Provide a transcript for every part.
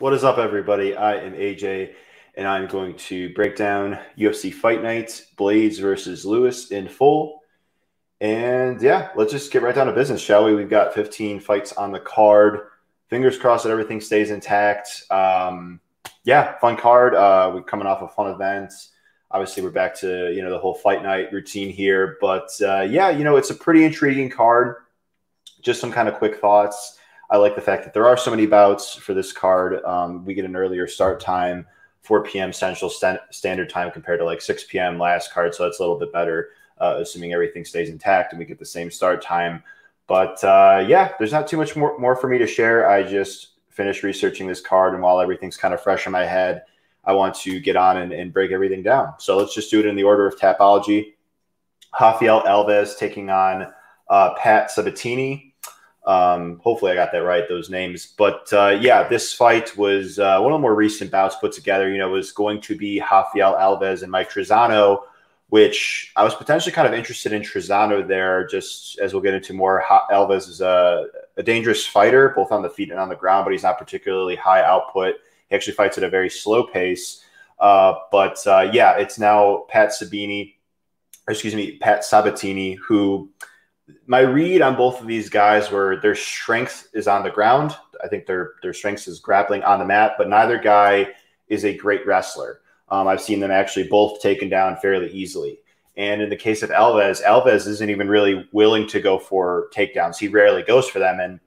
What is up, everybody? I am AJ, and I'm going to break down UFC Fight Night, Blaydes versus Lewis in full. And yeah, let's just get right down to business, shall we? We've got 15 fights on the card. Fingers crossed that everything stays intact. Yeah, fun card. We're coming off a fun event. Obviously, we're back to the whole fight night routine here. But yeah, it's a pretty intriguing card. Just some kind of quick thoughts. I like the fact that there are so many bouts for this card. We get an earlier start time, 4 p.m. Central Standard Time compared to like 6 p.m. last card. So that's a little bit better, assuming everything stays intact and we get the same start time. But yeah, there's not too much more for me to share. I just finished researching this card, and while everything's kind of fresh in my head, I want to get on and break everything down. So let's just do it in the order of Tapology. Rafael Alves taking on Patsabatini. Hopefully I got that right, those names. But yeah, this fight was one of the more recent bouts put together. It was going to be Rafael Alves and Mike Trizano, which I was potentially kind of interested in Trizano there, just as we'll get into more. Alves is a dangerous fighter, both on the feet and on the ground, but he's not particularly high output. He actually fights at a very slow pace. But yeah, it's now Patsabatini, who – my read on both of these guys were their strength is on the ground. I think their strength is grappling on the mat, but neither guy is a great wrestler. I've seen them actually both taken down fairly easily. And in the case of Alves, Alves isn't even really willing to go for takedowns. He rarely goes for them. And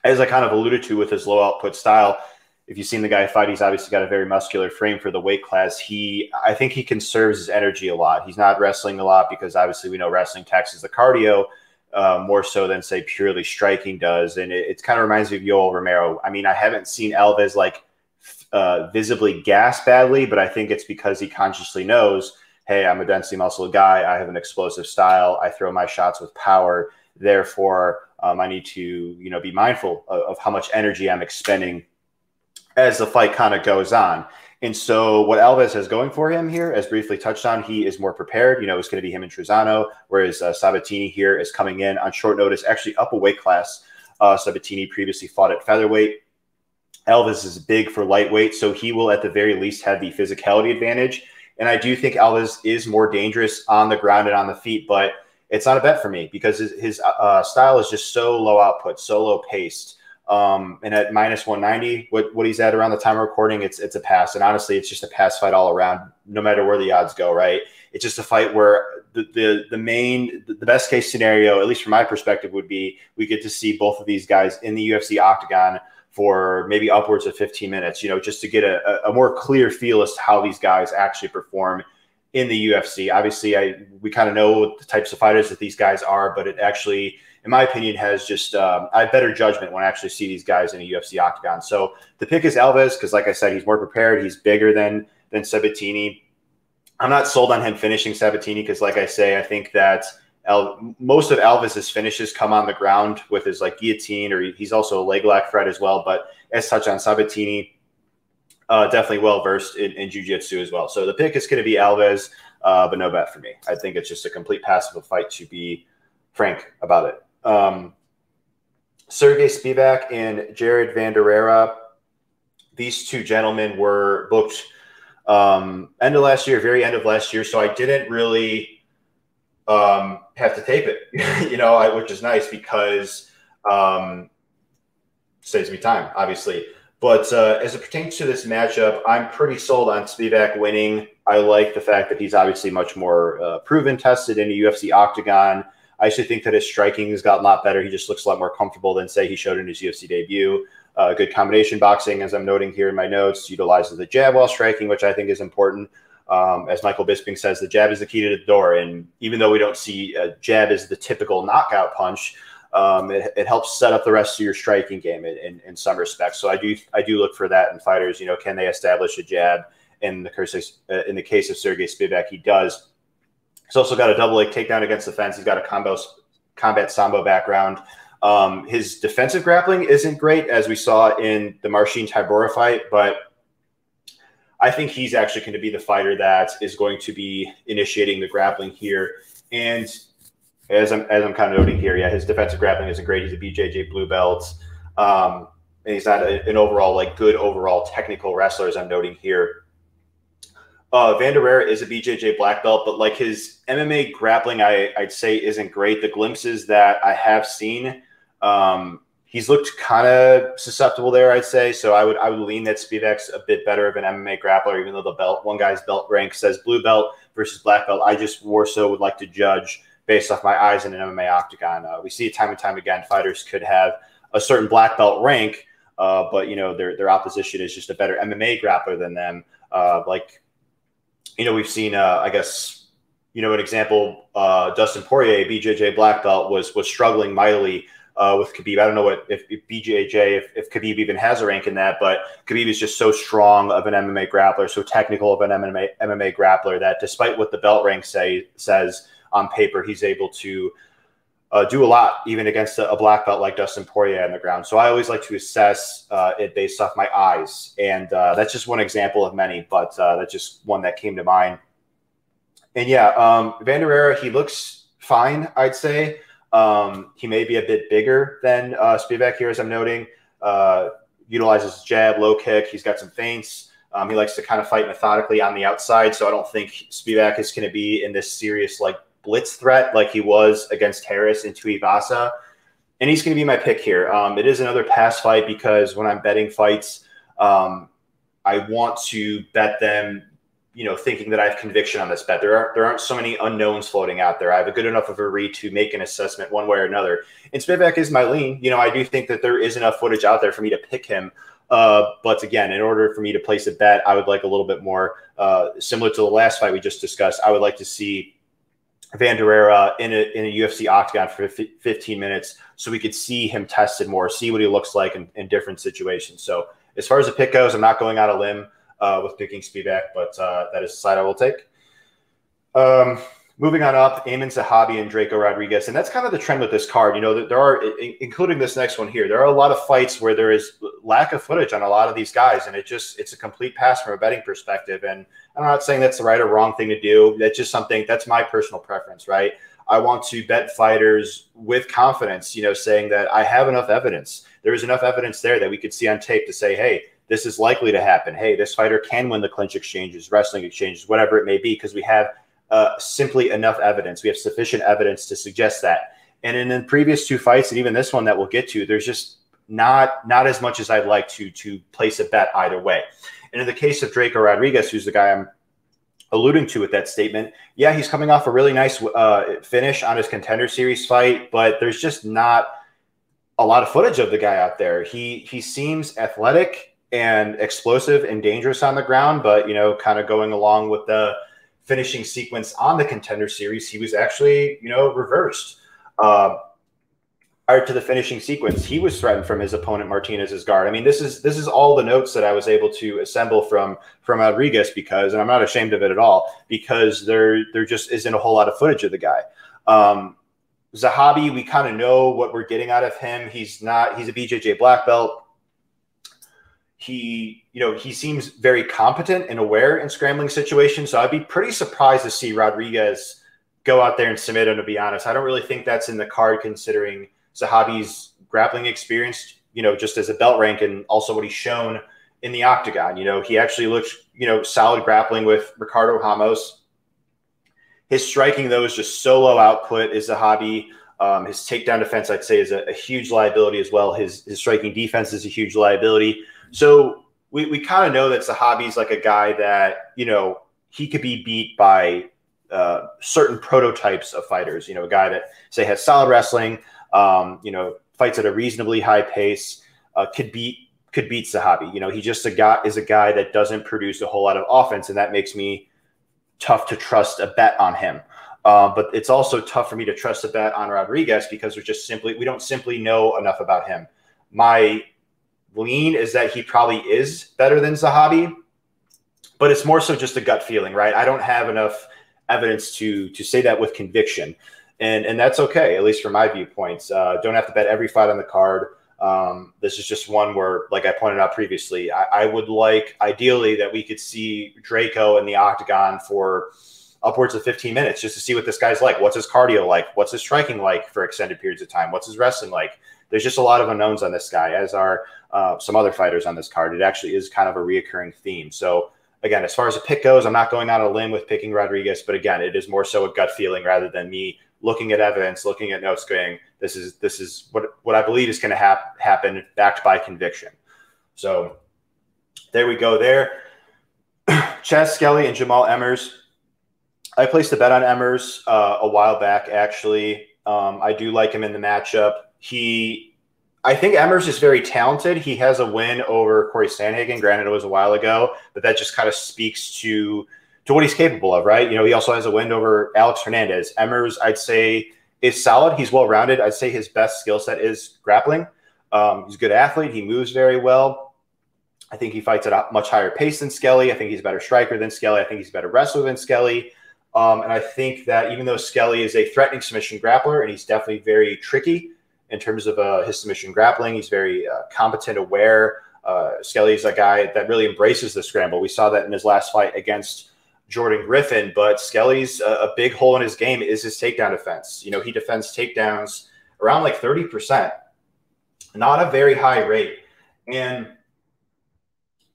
as I kind of alluded to with his low output style, if you've seen the guy fight, he's obviously got a very muscular frame for the weight class. I think he conserves his energy a lot. He's not wrestling a lot because obviously we know wrestling taxes the cardio more so than, say, purely striking does. And it kind of reminds me of Yoel Romero. I mean, I haven't seen Alves like visibly gas badly, but I think it's because he consciously knows, hey, I'm a densely muscled guy. I have an explosive style. I throw my shots with power. Therefore, I need to be mindful of how much energy I'm expending as the fight kind of goes on. And so what Alves has going for him here, as briefly touched on, he is more prepared. It's going to be him and Trizano, whereas Sabatini here is coming in on short notice, actually up a weight class. Sabatini previously fought at featherweight. Alves is big for lightweight, so he will at the very least have the physicality advantage. And I do think Alves is more dangerous on the ground and on the feet, but it's not a bet for me because his style is just so low output, so low paced. And at minus 190, what he's at around the time of recording, it's a pass. And honestly, it's just a pass fight all around, no matter where the odds go, right? It's just a fight where the best case scenario, at least from my perspective, would be we get to see both of these guys in the UFC octagon for maybe upwards of 15 minutes, just to get a more clear feel as to how these guys actually perform in the UFC. Obviously, we kind of know the types of fighters that these guys are, but it actually, in my opinion, has just I have better judgment when I actually see these guys in a UFC octagon. So the pick is Alves because, like I said, he's more prepared. He's bigger than Sabatini. I'm not sold on him finishing Sabatini because, like I say, I think that most of Alves's finishes come on the ground with his guillotine, or he's also a leg lock threat as well. But as such on Sabatini, definitely well-versed in jiu-jitsu as well. So the pick is going to be Alves, but no bet for me. I think it's just a complete passive fight, to be frank about it. Sergey Spivak and Jared Vanderera, these two gentlemen were booked end of last year, very end of last year, so I didn't really have to tape it, which is nice because saves me time, obviously. But as it pertains to this matchup, I'm pretty sold on Spivak winning. I like the fact that he's obviously much more proven, tested in a UFC octagon. I actually think that his striking has gotten a lot better. He just looks a lot more comfortable than, say, he showed in his UFC debut. Good combination boxing, as I'm noting here in my notes, utilizes the jab while striking, which I think is important. As Michael Bisping says, the jab is the key to the door. And even though we don't see a jab as the typical knockout punch, it helps set up the rest of your striking game in some respects. So I do look for that in fighters. Can they establish a jab? In the case of Sergey Spivak, he does. He's also got a double leg takedown against the fence. He's got a combat sambo background. His defensive grappling isn't great, as we saw in the Marcin Tybura fight, but I think he's actually going to be the fighter that is going to be initiating the grappling here. And as I'm kind of noting here, yeah, his defensive grappling isn't great. He's a BJJ blue belt. and he's not an overall like good overall technical wrestler, as I'm noting here. Vanderweer is a BJJ black belt, but like his MMA grappling, I'd say isn't great. The glimpses that I have seen, he's looked kind of susceptible there, I'd say. So I would lean that Spivak's a bit better of an MMA grappler, even though the belt, one guy's belt rank says blue belt versus black belt. I just more so would like to judge based off my eyes in an MMA octagon. We see it time and time again. Fighters could have a certain black belt rank, but you know their opposition is just a better MMA grappler than them. We've seen, I guess, an example, Dustin Poirier, BJJ black belt, was struggling mightily with Khabib. I don't know if Khabib even has a rank in that, but Khabib is just so strong of an MMA grappler, so technical of an MMA grappler that despite what the belt rank says on paper, he's able to do a lot, even against a black belt like Dustin Poirier on the ground. So I always like to assess it based off my eyes. And that's just one example of many, but that's just one that came to mind. And yeah, Vanderweer, he looks fine, I'd say. He may be a bit bigger than Spivak here, as I'm noting. Utilizes jab, low kick. He's got some feints. He likes to kind of fight methodically on the outside. So I don't think Spivak is going to be in this serious, like, blitz threat like he was against Harris in Tuivasa. And he's going to be my pick here. It is another pass fight because when I'm betting fights, I want to bet them, thinking that I have conviction on this bet. There aren't so many unknowns floating out there. I have a good enough of a read to make an assessment one way or another. And Spivak is my lean. I do think that there is enough footage out there for me to pick him. But again, in order for me to place a bet, I would like a little bit more similar to the last fight we just discussed. I would like to see Vanderweer in a UFC octagon for 15 minutes so we could see him tested more, see what he looks like in different situations. So as far as the pick goes, I'm not going out a limb with picking Spivak, but that is the side I will take. Moving on up, Eamonn, Sahabi, and Draco Rodriguez. And that's kind of the trend with this card. There are, including this next one here, there are a lot of fights where there is lack of footage on a lot of these guys. And it's a complete pass from a betting perspective. And I'm not saying that's the right or wrong thing to do. That's just that's my personal preference, right? I want to bet fighters with confidence, saying that I have enough evidence. There is enough evidence there that we could see on tape to say, hey, this is likely to happen. Hey, this fighter can win the clinch exchanges, wrestling exchanges, whatever it may be, because we have simply enough evidence. We have sufficient evidence to suggest that. And in the previous two fights, and even this one that we'll get to, there's just not as much as I'd like to place a bet either way. And in the case of Draco Rodriguez, who's the guy I'm alluding to with that statement, yeah, he's coming off a really nice finish on his Contender Series fight, but there's just not a lot of footage of the guy out there. He seems athletic and explosive and dangerous on the ground, but, kind of going along with the finishing sequence on the Contender Series, he was actually, reversed. Prior to the finishing sequence, he was threatened from his opponent Martinez's guard. I mean, this is all the notes that I was able to assemble from Rodriguez because, and I'm not ashamed of it at all, because there just isn't a whole lot of footage of the guy. Sahabi, we kind of know what we're getting out of him. He's a BJJ black belt. He seems very competent and aware in scrambling situations. So I'd be pretty surprised to see Rodriguez go out there and submit him, to be honest. I don't really think that's in the card considering Sahabi's grappling experience, just as a belt rank and also what he's shown in the octagon. He actually looks, solid grappling with Ricardo Ramos. His striking, though, is just so low output is Sahabi. His takedown defense, I'd say, is a huge liability as well. His striking defense is a huge liability. So we kind of know that Sahabi's like a guy that, he could be beat by certain prototypes of fighters, a guy that, say, has solid wrestling, fights at a reasonably high pace, could beat Sahabi. He just is a guy that doesn't produce a whole lot of offense, and that makes me tough to trust a bet on him. But it's also tough for me to trust a bet on Rodriguez because we don't simply know enough about him. My lean is that he probably is better than Sahabi, but it's more so just a gut feeling, right? I don't have enough evidence to say that with conviction. And that's okay, at least from my viewpoints. Don't have to bet every fight on the card. This is just one where, like I pointed out previously, I would like, ideally, that we could see Draco in the octagon for upwards of 15 minutes just to see what this guy's like. What's his cardio like? What's his striking like for extended periods of time? What's his wrestling like? there's just a lot of unknowns on this guy, as are some other fighters on this card. It actually is kind of a reoccurring theme. So again, as far as a pick goes, I'm not going on a limb with picking Rodriguez, but again, it is more so a gut feeling rather than me looking at evidence, looking at notes, going, this is what I believe is going to happen, backed by conviction. So there we go there. Chaz Skelly and Jamal Emmers. I placed a bet on Emmers a while back, actually. I do like him in the matchup. I think Emmers is very talented. He has a win over Corey Sandhagen. Granted, it was a while ago, but that just kind of speaks to what he's capable of, right? You know, he also has a win over Alex Hernandez. Emmers, I'd say, is solid. He's well-rounded. I'd say his best skill set is grappling. He's a good athlete. He moves very well. I think he fights at a much higher pace than Skelly. I think he's a better striker than Skelly. I think he's a better wrestler than Skelly. And I think that even though Skelly is a threatening submission grappler, and he's definitely very tricky in terms of his submission grappling, he's very competent, aware. Skelly is a guy that really embraces the scramble. We saw that in his last fight against Jordan Griffin, but Skelly's a big hole in his game is his takedown defense. You know, he defends takedowns around like 30%, not a very high rate. And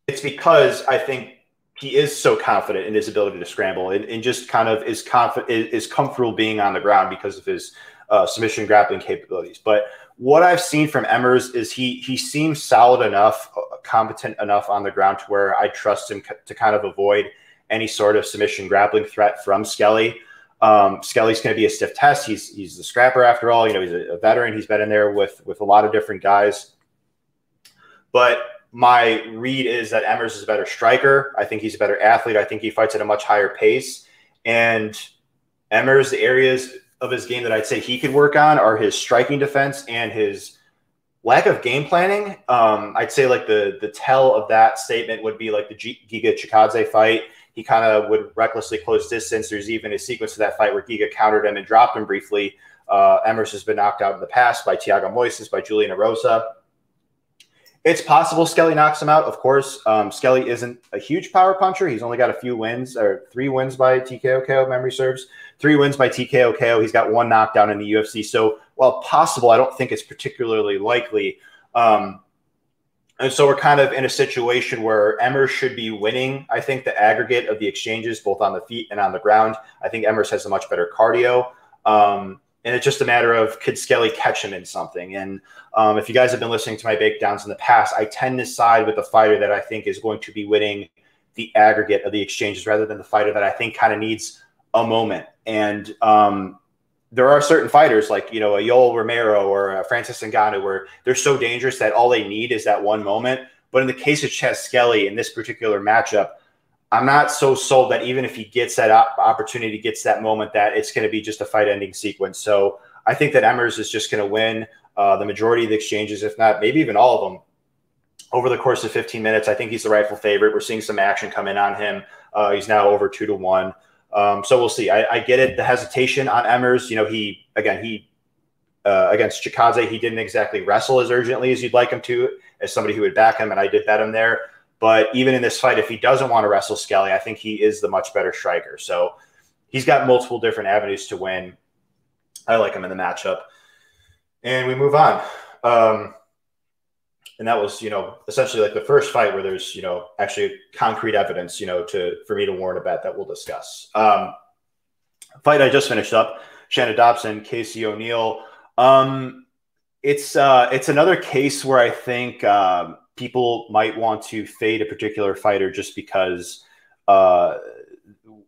it's because I think he is so confident in his ability to scramble and just kind of is comfortable being on the ground because of his submission grappling capabilities. But what I've seen from Emmers is he seems solid enough, competent enough on the ground to where I trust him to kind of avoid any sort of submission grappling threat from Skelly. Skelly's going to be a stiff test. He's the scrapper after all. You know, he's a veteran. He's been in there with a lot of different guys. But my read is that Emmers is a better striker. I think he's a better athlete. I think he fights at a much higher pace. And Emmers, the areas of his game that I'd say he could work on are his striking defense and his lack of game planning. I'd say like the tell of that statement would be like the Giga Chikadze fight. He kind of would recklessly close distance. There's even a sequence of that fight where Giga countered him and dropped him briefly. Emmers has been knocked out in the past by Thiago Moises, by Juliana Rosa. It's possible Skelly knocks him out, of course. Skelly isn't a huge power puncher. He's only got a few wins, or 3 wins by TKO KO, if memory serves. 3 wins by TKO KO. He's got 1 knockdown in the UFC. So while possible, I don't think it's particularly likely. And so we're kind of in a situation where Emmers should be winning, I think, the aggregate of the exchanges, both on the feet and on the ground. I think Emmers has a much better cardio. And it's just a matter of, could Skelly catch him in something? And if you guys have been listening to my breakdowns in the past, I tend to side with the fighter that I think is going to be winning the aggregate of the exchanges rather than the fighter that I think kind of needs a moment. And there are certain fighters like, you know, a Yoel Romero or a Francis Ngannou where they're so dangerous that all they need is that one moment. But in the case of Chaz Skelly in this particular matchup, I'm not so sold that even if he gets that opportunity, gets that moment, that it's going to be just a fight-ending sequence. So I think that Emmers is just going to win the majority of the exchanges, if not maybe even all of them, over the course of 15 minutes. I think he's the rightful favorite. We're seeing some action come in on him. He's now over 2-1. So we'll see. I get it, the hesitation on Emmers. You know, he against Chikadze, he didn't exactly wrestle as urgently as you'd like him to, as somebody who would back him, and I did bet him there. But even in this fight, if he doesn't want to wrestle Skelly, I think he is the much better striker. So he's got multiple different avenues to win. I like him in the matchup. And we move on. And that was, you know, essentially like the first fight where there's, you know, actually concrete evidence, you know, for me to warrant a bet that we'll discuss. Fight I just finished up, Shannon Dobson, Casey ONeill. It's another case where I think people might want to fade a particular fighter just because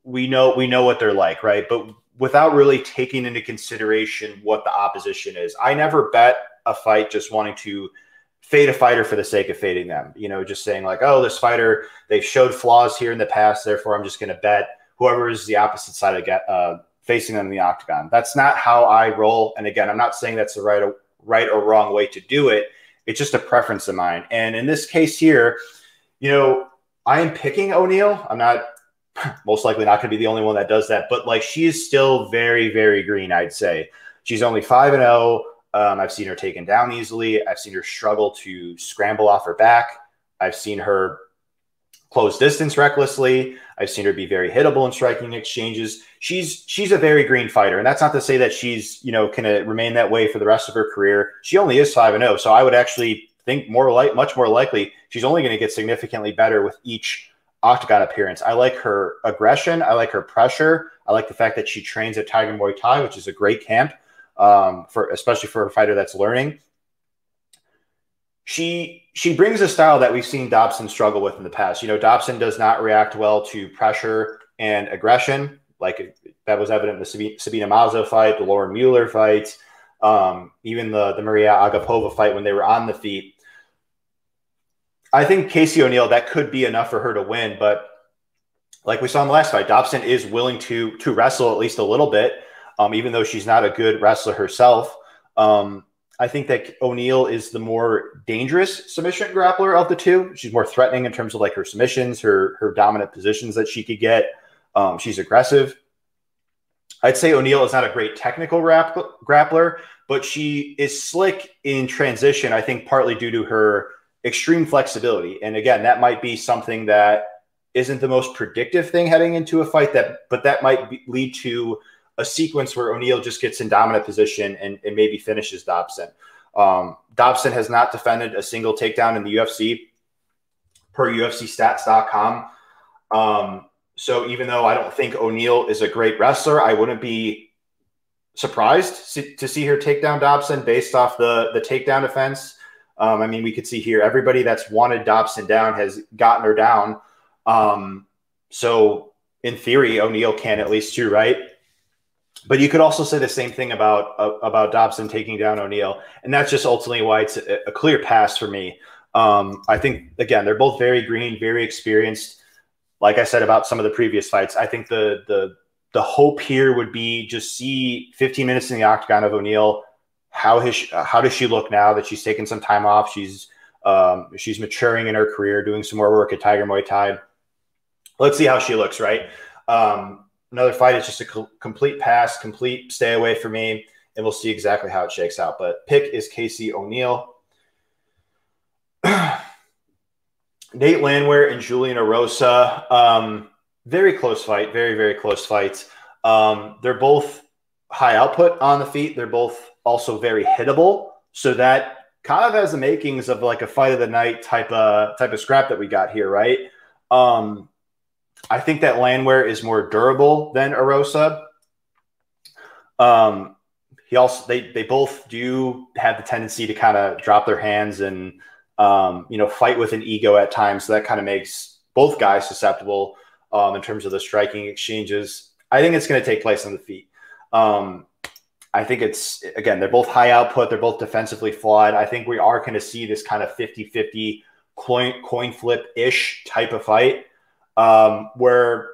we know what they're like, right? But without really taking into consideration what the opposition is. I never bet a fight just wanting to fade a fighter for the sake of fading them. You know, just saying like, oh, this fighter, they've showed flaws here in the past, therefore I'm just going to bet whoever is the opposite side of facing them in the octagon. That's not how I roll. And again, I'm not saying that's the right or wrong way to do it. It's just a preference of mine. And in this case here, you know, I am picking ONeill. I'm not most likely not going to be the only one that does that, but like she is still very, very green, I'd say. She's only 5-0. I've seen her taken down easily. I've seen her struggle to scramble off her back. I've seen her close distance recklessly. I've seen her be very hittable in striking exchanges. She's a very green fighter, and that's not to say that she's, you know, going to remain that way for the rest of her career. She only is 5-0, so I would actually think much more likely she's only going to get significantly better with each octagon appearance. I like her aggression. I like her pressure. I like the fact that she trains at Tiger Muay Thai, which is a great camp, especially for a fighter that's learning. She brings a style that we've seen Dawson struggle with in the past. You know, Dawson does not react well to pressure and aggression. Like that was evident in the Sabina Mazo fight, the Lauren Mueller fight, even the Maria Agapova fight when they were on the feet. I think Casey ONeill, that could be enough for her to win. But like we saw in the last fight, Dawson is willing to wrestle at least a little bit, even though she's not a good wrestler herself. I think that ONeill is the more dangerous submission grappler of the two. She's more threatening in terms of like her submissions, her dominant positions that she could get. She's aggressive. I'd say ONeill is not a great technical grappler, but she is slick in transition, I think partly due to her extreme flexibility. And again, that might be something that isn't the most predictive thing heading into a fight, but that might lead to a sequence where ONeill just gets in dominant position and maybe finishes Dawson. Dawson has not defended a single takedown in the UFC per UFCstats.com. So even though I don't think ONeill is a great wrestler, I wouldn't be surprised to see her take down Dawson based off the takedown defense. I mean, we could see here everybody that's wanted Dawson down has gotten her down. So in theory, ONeill can at least too, right? But you could also say the same thing about Dawson taking down ONeill, and that's just ultimately why it's a clear pass for me. I think, again, they're both very green, very experienced. Like I said about some of the previous fights, I think the hope here would be just see 15 minutes in the octagon of ONeill. How does she look now that she's taken some time off? She's maturing in her career, doing some more work at Tiger Muay Thai. Let's see how she looks, right? Another fight is just a complete pass, complete stay away for me, and we'll see exactly how it shakes out. But pick is Casey ONeill. Nate Landwehr and Juliana Rosa. Very close fight. Very, very close fight. They're both high output on the feet. They're both also very hittable. So that kind of has the makings of like a fight of the night type of scrap that we got here, right? I think that Landwehr is more durable than Rosa. They both do have the tendency to kind of drop their hands and fight with an ego at times. So that kind of makes both guys susceptible in terms of the striking exchanges. I think it's going to take place on the feet. I think it's, again, they're both high output. They're both defensively flawed. I think we are going to see this kind of 50-50 coin flip-ish type of fight where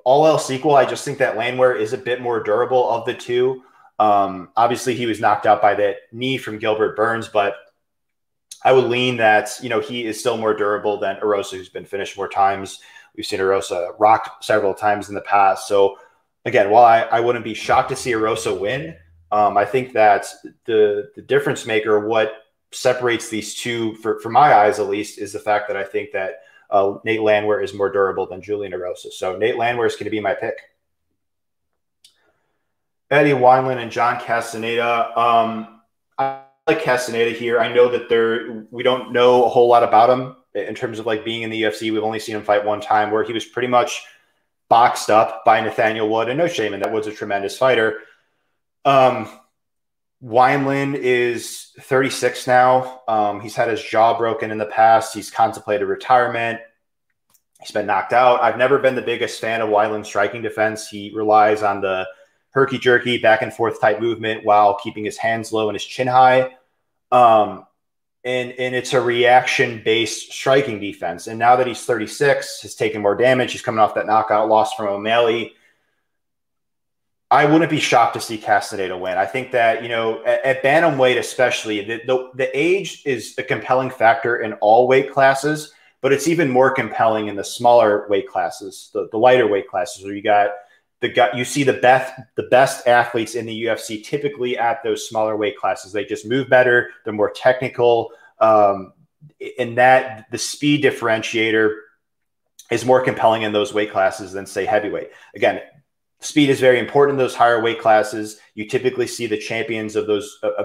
all else equal, I just think that Landwehr is a bit more durable of the two. Obviously, he was knocked out by that knee from Gilbert Burns, but I would lean that, he is still more durable than Rosa, who's been finished more times. We've seen Rosa rocked several times in the past. So, again, while I wouldn't be shocked to see Rosa win, I think that the difference maker, what separates these two, for my eyes at least, is the fact that I think that Nate Landwehr is more durable than Juliana Rosa. So Nate Landwehr is going to be my pick. Eddie Weinland and John Castaneda. I like Castaneda here. I know that we don't know a whole lot about him in terms of like being in the UFC. We've only seen him fight one time where he was pretty much boxed up by Nathaniel Wood, and no shame in that. Wood's a tremendous fighter. Weinland is 36 now. He's had his jaw broken in the past. He's contemplated retirement. He's been knocked out. I've never been the biggest fan of Weinland's striking defense. He relies on the herky-jerky, back-and-forth type movement while keeping his hands low and his chin high. And it's a reaction-based striking defense. And now that he's 36, has taken more damage. He's coming off that knockout loss from ONeill. I wouldn't be shocked to see Castaneda win. I think that, at bantamweight especially, the age is a compelling factor in all weight classes, but it's even more compelling in the smaller weight classes, the lighter weight classes, where you see the best athletes in the UFC typically at those smaller weight classes. They just move better. They're more technical. And that the speed differentiator is more compelling in those weight classes than, say, heavyweight. Again, speed is very important in those higher weight classes. You typically see the champions of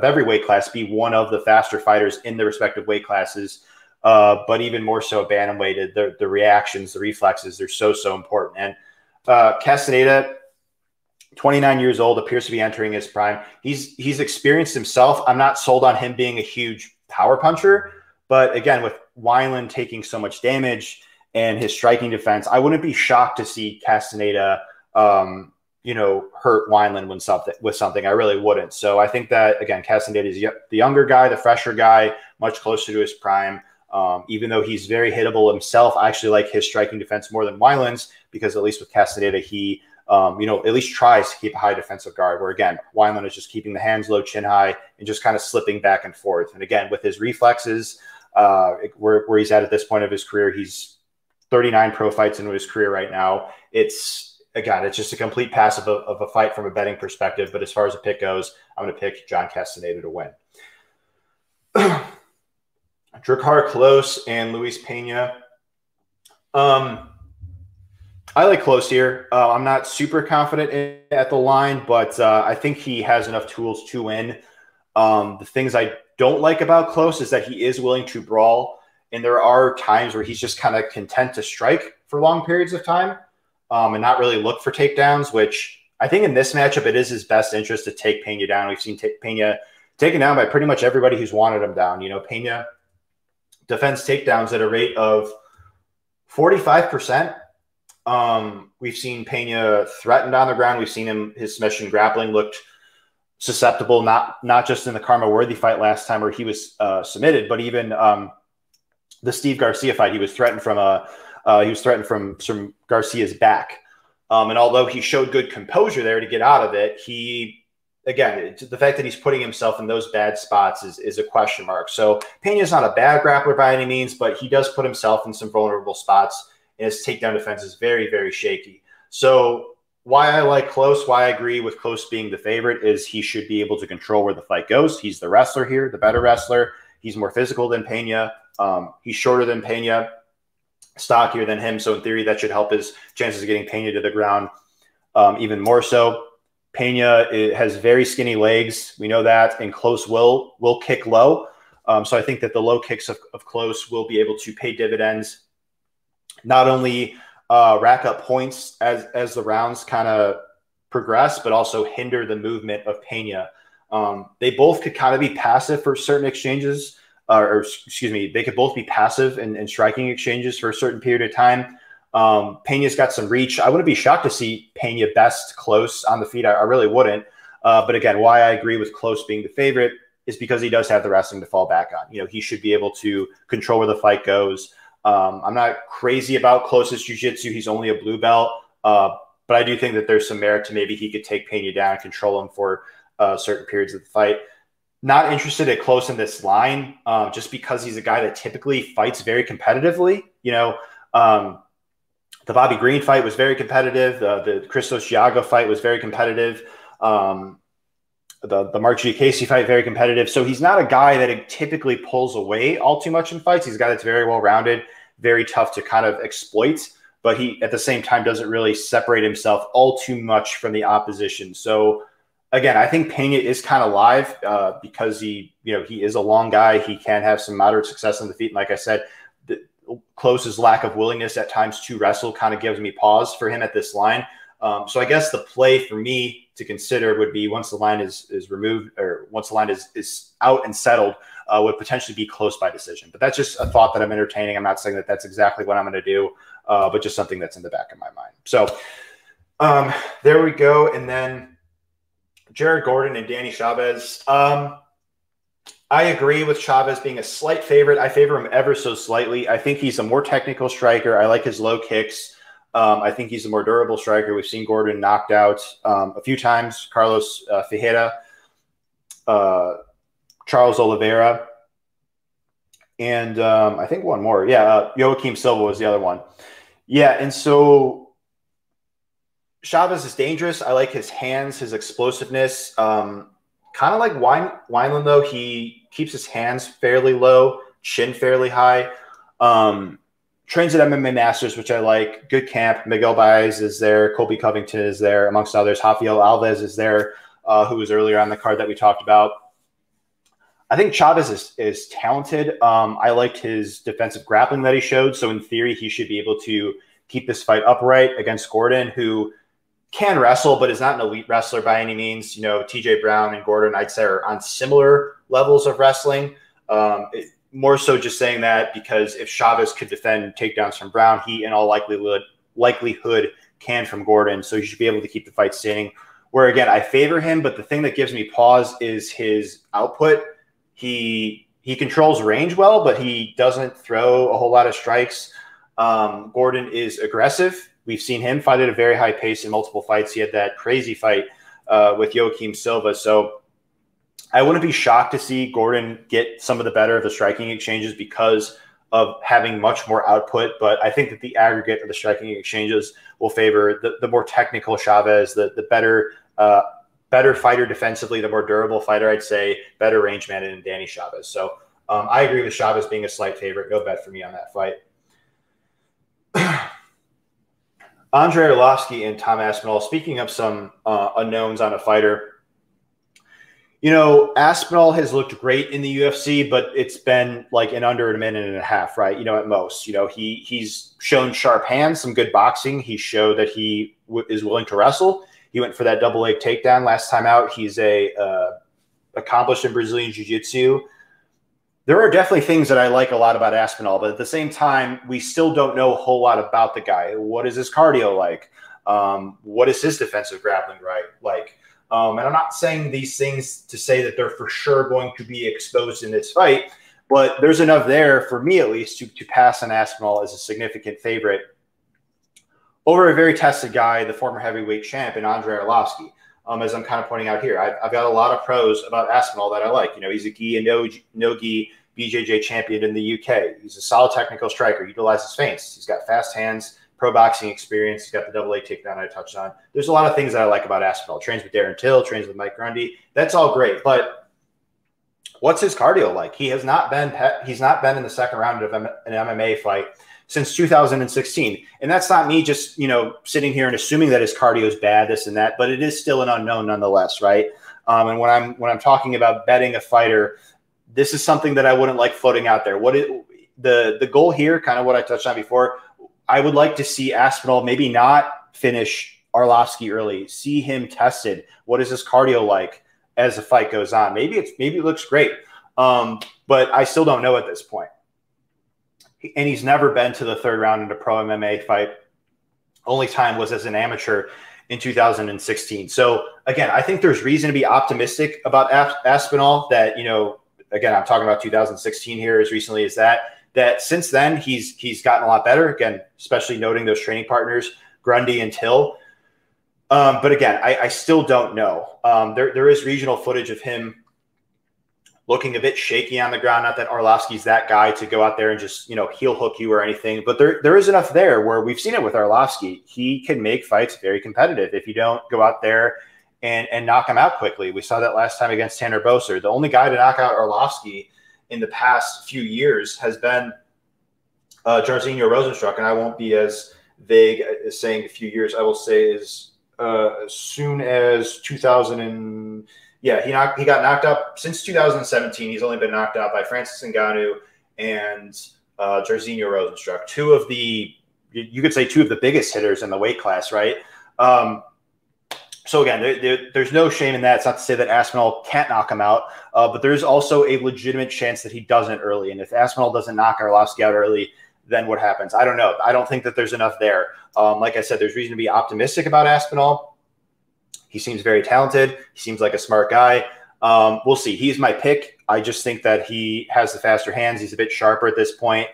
every weight class be one of the faster fighters in their respective weight classes. But even more so bantamweight, the reactions, the reflexes, they're so important. And Castaneda, 29 years old, appears to be entering his prime. He's experienced himself. I'm not sold on him being a huge power puncher, but again, with Weinland taking so much damage and his striking defense, I wouldn't be shocked to see Castaneda, hurt Weinland with something. I really wouldn't. So I think that, again, Castaneda is the younger guy, the fresher guy, much closer to his prime. Even though he's very hittable himself, I actually like his striking defense more than Weinland's, because at least with Castaneda, he, at least tries to keep a high defensive guard, where, again, Weinland is just keeping the hands low, chin high, and just kind of slipping back and forth. And again, with his reflexes, where he's at this point of his career, he's 39 pro fights into his career right now. It's just a complete pass of a fight from a betting perspective. But as far as the pick goes, I'm going to pick John Castaneda to win. Drakkar, Klose, and Luis Pena. I like Klose here. I'm not super confident at the line, but I think he has enough tools to win. The things I don't like about Klose is that he is willing to brawl, and there are times where he's just kind of content to strike for long periods of time and not really look for takedowns, which I think in this matchup, it is his best interest to take Pena down. We've seen Pena taken down by pretty much everybody who's wanted him down. Pena defends takedowns at a rate of 45%. We've seen Pena threatened on the ground. We've seen his submission grappling looked susceptible, not just in the Karma Worthy fight last time where he was submitted, but even the Steve Garcia fight. He was threatened from Garcia's back. And although he showed good composure there to get out of it, the fact that he's putting himself in those bad spots is a question mark. So Pena's not a bad grappler by any means, but he does put himself in some vulnerable spots, and his takedown defense is very, very shaky. So why I like Klose, why I agree with Klose being the favorite, is he should be able to control where the fight goes. He's the wrestler here, the better wrestler. He's more physical than Pena. He's shorter than Pena, stockier than him. So in theory, that should help his chances of getting Pena to the ground even more so. Pena has very skinny legs. We know that, and Klose will kick low. So I think that the low kicks of Klose will be able to pay dividends, not only rack up points as the rounds kind of progress, but also hinder the movement of Pena. They both could kind of be passive for certain exchanges, they could both be passive in striking exchanges for a certain period of time. Pena's got some reach. I wouldn't be shocked to see Pena best Klose on the feet. I really wouldn't. But again, why I agree with Klose being the favorite is because he does have the wrestling to fall back on. He should be able to control where the fight goes. I'm not crazy about Klose's jiu-jitsu. He's only a blue belt. But I do think that there's some merit to maybe he could take Pena down and control him for certain periods of the fight. Not interested at Klose in this line, just because he's a guy that typically fights very competitively. The Bobby Green fight was very competitive. The Christos Giago fight was very competitive. The Mark Giacchesi fight, very competitive. So he's not a guy that typically pulls away all too much in fights. He's a guy that's very well-rounded, very tough to kind of exploit, but he, at the same time, doesn't really separate himself all too much from the opposition. So again, I think Pena is kind of live because he is a long guy. He can have some moderate success on the feet. And like I said, Klose's lack of willingness at times to wrestle kind of gives me pause for him at this line. So I guess the play for me to consider would be, once the line is removed, or once the line is out and settled, would potentially be Klose by decision. But that's just a thought that I'm entertaining. I'm not saying that that's exactly what I'm going to do, but just something that's in the back of my mind. So there we go. And then Jared Gordon and Danny Chavez. I agree with Chavez being a slight favorite. I favor him ever so slightly. I think he's a more technical striker. I like his low kicks. I think he's a more durable striker. We've seen Gordon knocked out a few times. Carlos Ferreira, Charles Oliveira, and I think one more. Yeah, Joaquim Silva was the other one. Yeah, and so Chavez is dangerous. I like his hands, his explosiveness. Kind of like Weinland, though. He keeps his hands fairly low, chin fairly high. trains at MMA Masters, which I like. Good camp. Miguel Baez is there. Colby Covington is there, amongst others. Rafael Alves is there, who was earlier on the card that we talked about. I think Chavez is talented. I liked his defensive grappling that he showed. So in theory, he should be able to keep this fight upright against Gordon, who can wrestle, but is not an elite wrestler by any means. You know, TJ Brown and Gordon, I'd say, are on similar levels of wrestling. More so just saying that because if Chavez could defend takedowns from Brown, he in all likelihood can from Gordon. So he should be able to keep the fight standing. Where, again, I favor him, but the thing that gives me pause is his output. He controls range well, but he doesn't throw a whole lot of strikes. Gordon is aggressive. We've seen him fight at a very high pace in multiple fights. He had that crazy fight with Joaquim Silva. So I wouldn't be shocked to see Gordon get some of the better of the striking exchanges because of having much more output. But I think that the aggregate of the striking exchanges will favor the more technical Chavez, the better fighter defensively, the more durable fighter, I'd say, better range man in Danny Chavez. So I agree with Chavez being a slight favorite. No bet for me on that fight. Andrei Arlovski and Tom Aspinall. Speaking of some unknowns on a fighter, you know, Aspinall has looked great in the UFC, but it's been like in under a minute and a half, right? You know, at most. You know, he's shown sharp hands, some good boxing. He showed that he is willing to wrestle. He went for that double leg takedown last time out. He's accomplished in Brazilian Jiu-Jitsu. There are definitely things that I like a lot about Aspinall, but at the same time, we still don't know a whole lot about the guy. What is his cardio like? What is his defensive grappling like? And I'm not saying these things to say that they're for sure going to be exposed in this fight, but there's enough there for me at least to pass on Aspinall as a significant favorite over a very tested guy, the former heavyweight champ, and Andrei Arlovski. As I'm kind of pointing out here, I've got a lot of pros about Aspinall that I like. You know, he's a gi and no gi BJJ champion in the UK. He's a solid technical striker, utilizes feints. He's got fast hands, pro boxing experience. He's got the double leg takedown I touched on. There's a lot of things that I like about Aspinall. Trains with Darren Till, trains with Mike Grundy. That's all great, but what's his cardio like? He's not been in the second round of an MMA fight since 2016. And that's not me just, you know, sitting here and assuming that his cardio is bad, this and that, but it is still an unknown nonetheless, right? And when I'm talking about betting a fighter, this is something that I wouldn't like floating out there. The goal here, kind of what I touched on before, I would like to see Aspinall maybe not finish Arlovski early, see him tested. What is his cardio like as the fight goes on? Maybe it looks great, but I still don't know at this point. And he's never been to the third round in a pro MMA fight. Only time was as an amateur in 2016. So again, I think there's reason to be optimistic about Aspinall that, you know, again, I'm talking about 2016 here as recently as that since then he's gotten a lot better, again, especially noting those training partners, Grundy and Till. But again, I still don't know. There is regional footage of him looking a bit shaky on the ground. Not that Arlovski's that guy to go out there and just, you know, heel hook you or anything, but there is enough there where we've seen it with Arlovski. He can make fights very competitive if you don't go out there and knock him out quickly. We saw that last time against Tanner Boser. The only guy to knock out Arlovski in the past few years has been Jairzinho Rosenstruck, and I won't be as vague as saying a few years. I will say as soon as 2000 he got knocked up since 2017. He's only been knocked out by Francis Ngannou and Jairzinho Rosenstruck, two of the biggest hitters in the weight class, right? So again, there's no shame in that. It's not to say that Aspinall can't knock him out, but there's also a legitimate chance that he doesn't early. And if Aspinall doesn't knock Arlovski out early, then what happens? I don't know. I don't think that there's enough there. Like I said, there's reason to be optimistic about Aspinall. He seems very talented. He seems like a smart guy. We'll see. He's my pick. I just think that he has the faster hands. He's a bit sharper at this point.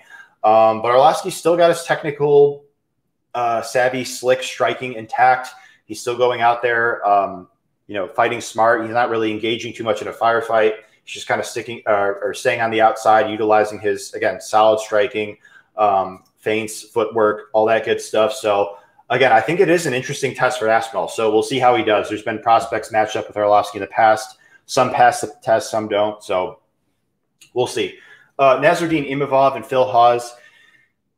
But Arlovski's still got his technical savvy, slick striking intact. He's still going out there, you know, fighting smart. He's not really engaging too much in a firefight. He's just kind of sticking or staying on the outside, utilizing his, again, solid striking, feints, footwork, all that good stuff. So, again, I think it is an interesting test for Aspinall. So we'll see how he does. There's been prospects matched up with Arlovski in the past. Some pass the test, some don't. So we'll see. Nasruddin Imavov and Phil Hawes.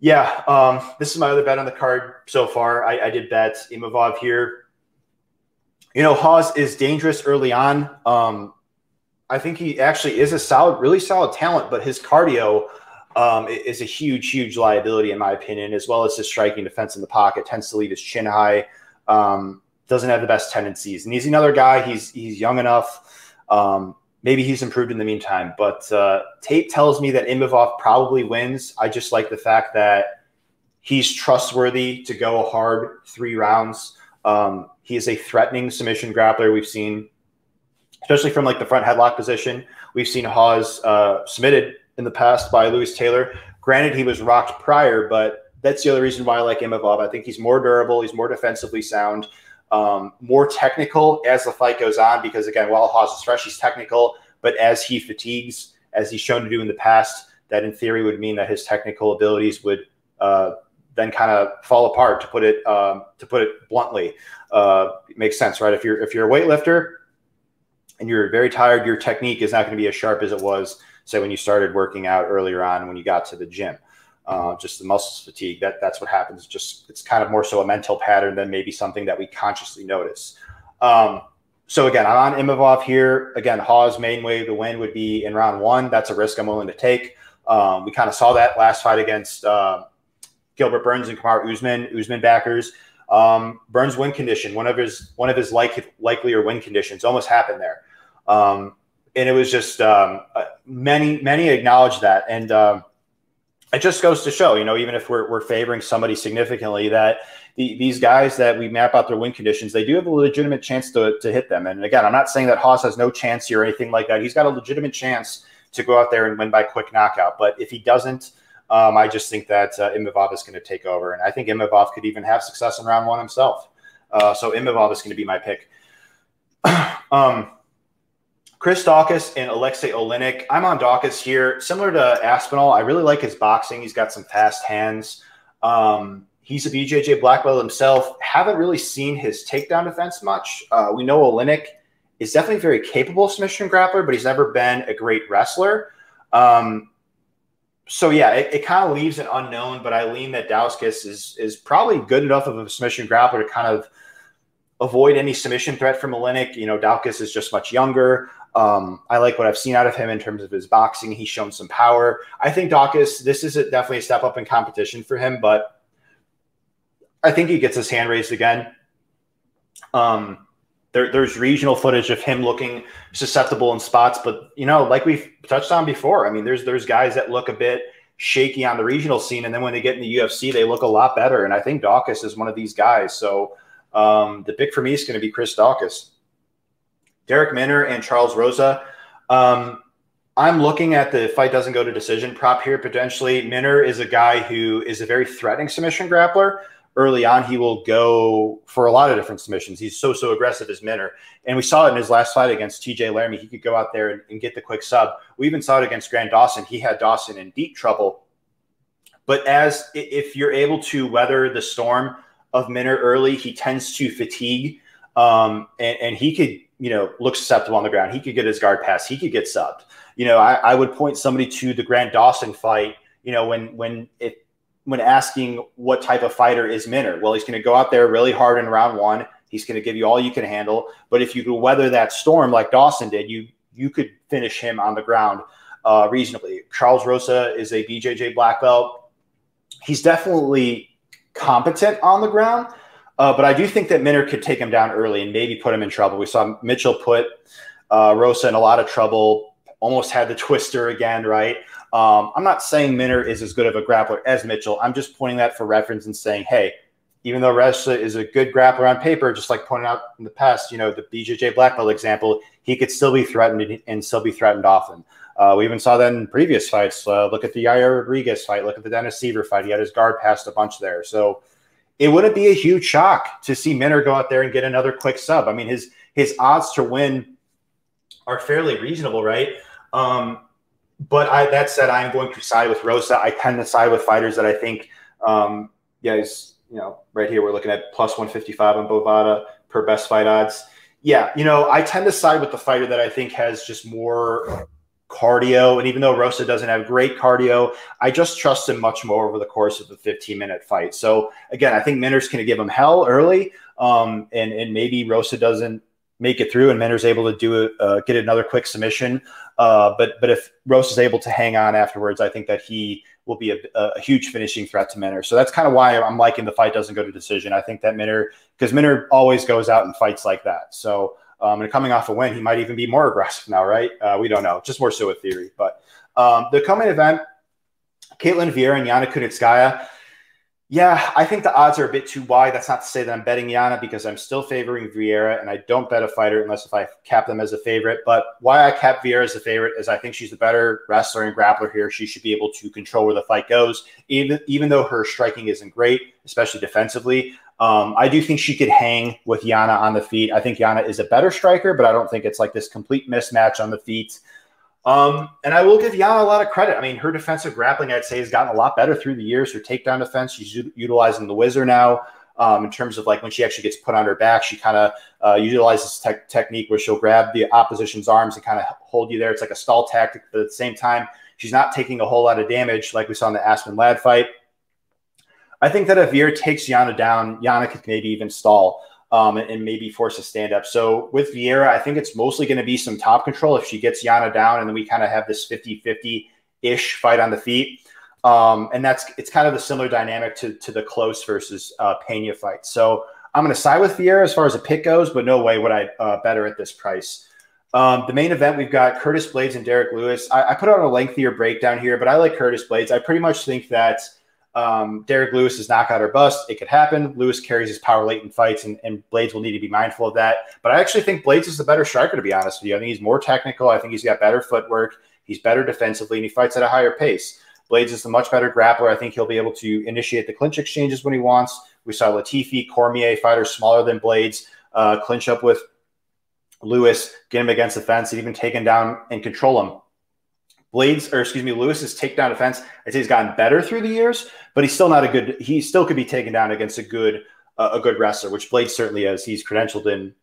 This is my other bet on the card so far. I did bet Imavov here. Hawes is dangerous early on. I think he actually is a really solid talent, but his cardio is a huge, huge liability in my opinion, as well as his striking defense in the pocket. Tends to leave his chin high. Doesn't have the best tendencies, and he's another guy. He's young enough. Maybe he's improved in the meantime, but tape tells me that Imavov probably wins. I just like the fact that he's trustworthy to go hard 3 rounds. He is a threatening submission grappler. We've seen, especially from like the front headlock position, we've seen Hawes submitted in the past by Lewis Taylor. Granted, he was rocked prior, but that's the other reason why I like Imavov. I think he's more durable. He's more defensively sound. More technical as the fight goes on, because again, while Hawes is fresh, he's technical, but as he fatigues, as he's shown to do in the past, that in theory would mean that his technical abilities would then kind of fall apart, to put it bluntly. It makes sense, right? If you're a weightlifter and you're very tired, your technique is not going to be as sharp as it was, say, when you started working out earlier on when you got to the gym. Just the muscles fatigue. That's what happens. It's kind of more so a mental pattern than maybe something that we consciously notice. So again, I'm on Imavov here. Again, Hawes' main way to win would be in round 1. That's a risk I'm willing to take. We kind of saw that last fight against Gilbert Burns and Kamaru Usman backers. Burns' win condition, one of his likelier win conditions, almost happened there. And it was just many acknowledge that, and it just goes to show, even if we're favoring somebody significantly, that these guys that we map out their win conditions, they do have a legitimate chance to hit them. And again, I'm not saying that Hawes has no chance here or anything like that. He's got a legitimate chance to go out there and win by quick knockout. But if he doesn't, I just think that Imavov is going to take over. And I think Imavov could even have success in round 1 himself. So Imavov is going to be my pick. Chris Daukaus and Alexei Oleinik. I'm on Daukaus here. Similar to Aspinall, I really like his boxing. He's got some fast hands. He's a BJJ black belt himself. Haven't really seen his takedown defense much. We know Oleinik is definitely a very capable submission grappler, but he's never been a great wrestler. So yeah, it kind of leaves an unknown, but I lean that Daukaus is probably good enough of a submission grappler to kind of avoid any submission threat from Oleinik. Daukaus is just much younger. I like what I've seen out of him in terms of his boxing. He's shown some power. I think Daukaus, this is definitely a step up in competition for him, but I think he gets his hand raised again. There's regional footage of him looking susceptible in spots, but like we've touched on before, I mean, there's guys that look a bit shaky on the regional scene, and then when they get in the UFC, they look a lot better. And I think Daukaus is one of these guys. So the pick for me is going to be Chris Daukaus. Derek Minner and Charles Rosa. I'm looking at the fight doesn't go to decision prop here potentially. Minner is a guy who is a very threatening submission grappler. Early on, he will go for a lot of different submissions. He's so aggressive as Minner. And we saw it in his last fight against TJ Laramie. He could go out there and get the quick sub. We even saw it against Grant Dawson. He had Dawson in deep trouble. But if you're able to weather the storm of Minner early, he tends to fatigue. And he could, look susceptible on the ground. He could get his guard pass. He could get subbed. I would point somebody to the Grant Dawson fight, when asking what type of fighter is Minner. Well, he's going to go out there really hard in round 1. He's going to give you all you can handle. But if you could weather that storm like Dawson did, you could finish him on the ground reasonably. Charles Rosa is a BJJ black belt. He's definitely competent on the ground. But I do think that Minner could take him down early and maybe put him in trouble. We saw Mitchell put Rosa in a lot of trouble, almost had the twister again, right? I'm not saying Minner is as good of a grappler as Mitchell. I'm just pointing that for reference and saying, hey, even though Rosa is a good grappler on paper, just like pointed out in the past, the BJJ black belt example, he could still be threatened and still be threatened often. We even saw that in previous fights. Look at the Yair Rodriguez fight. Look at the Dennis Seaver fight. He had his guard passed a bunch there. So it wouldn't be a huge shock to see Minner go out there and get another quick sub. I mean, his odds to win are fairly reasonable, right? But that said, I'm going to side with Rosa. I tend to side with fighters that I think, he's, right here we're looking at plus 155 on Bovada per best fight odds. Yeah, I tend to side with the fighter that I think has just more cardio. And even though Rosa doesn't have great cardio, I just trust him much more over the course of a 15-minute fight. So again, I think Minner's going to give him hell early, and maybe Rosa doesn't make it through and Minner's able to do get another quick submission. But if Rosa's able to hang on afterwards, I think that he will be a huge finishing threat to Minner. So that's kind of why I'm liking the fight doesn't go to decision. I think that because Minner always goes out and fights like that. So and coming off a win, he might even be more aggressive now, right? We don't know. Just more so a theory. But the coming event, Ketlen Vieira and Yana Kunitskaya. Yeah, I think the odds are a bit too wide. That's not to say that I'm betting Yana, because I'm still favoring Vieira, and I don't bet a fighter unless if I cap them as a favorite. But why I cap Vieira as a favorite is I think she's the better wrestler and grappler here. She should be able to control where the fight goes, even though her striking isn't great, especially defensively. I do think she could hang with Yana on the feet. I think Yana is a better striker, but I don't think it's like this complete mismatch on the feet. And I will give Yana a lot of credit. I mean, her defensive grappling, I'd say, has gotten a lot better through the years. Her takedown defense, she's utilizing the whizzer now. In terms of like when she actually gets put on her back, she kind of utilizes technique where she'll grab the opposition's arms and kind of hold you there. It's like a stall tactic, but at the same time, she's not taking a whole lot of damage like we saw in the Aspen Ladd fight. I think that if Vieira takes Yana down, Yana could maybe even stall. And maybe force a stand-up. So with Vieira, I think it's mostly going to be some top control if she gets Yana down, and then we kind of have this 50-50-ish fight on the feet. And it's kind of the similar dynamic to the Klose versus Pena fight. So I'm going to side with Vieira as far as a pick goes, but no way would I bet her at this price. The main event, we've got Curtis Blaydes and Derek Lewis. I put out a lengthier breakdown here, but I like Curtis Blaydes. I pretty much think that Derek Lewis is knockout or bust. It could happen. Lewis carries his power late in fights, and Blaydes will need to be mindful of that. But I actually think Blaydes is the better striker, to be honest with you. I think he's more technical. I think he's got better footwork. He's better defensively, and he fights at a higher pace. Blaydes is the much better grappler. I think he'll be able to initiate the clinch exchanges when he wants. We saw Latifi, Cormier, fighters smaller than Blaydes, clinch up with Lewis, get him against the fence, and even take him down and control him. Lewis's takedown defense, I'd say, he's gotten better through the years, but he's still not he still could be taken down against a good wrestler, which Blaydes certainly is. He's credentialed in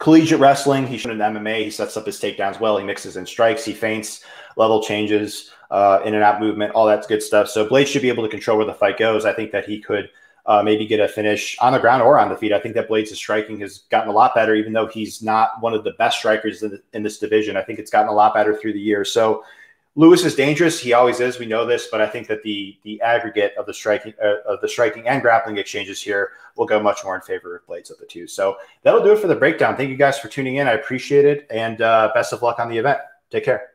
collegiate wrestling. He's shown in MMA. He sets up his takedowns well. He mixes in strikes. He feints, level changes, in and out movement, all that good stuff. So Blaydes should be able to control where the fight goes. I think that he could maybe get a finish on the ground or on the feet. I think that Blaydes' striking has gotten a lot better, even though he's not one of the best strikers in this division. I think it's gotten a lot better through the years. So Lewis is dangerous. He always is. We know this, but I think that the aggregate of the striking and grappling exchanges here will go much more in favor of Blaydes of the two. So that'll do it for the breakdown. Thank you guys for tuning in. I appreciate it, and best of luck on the event. Take care.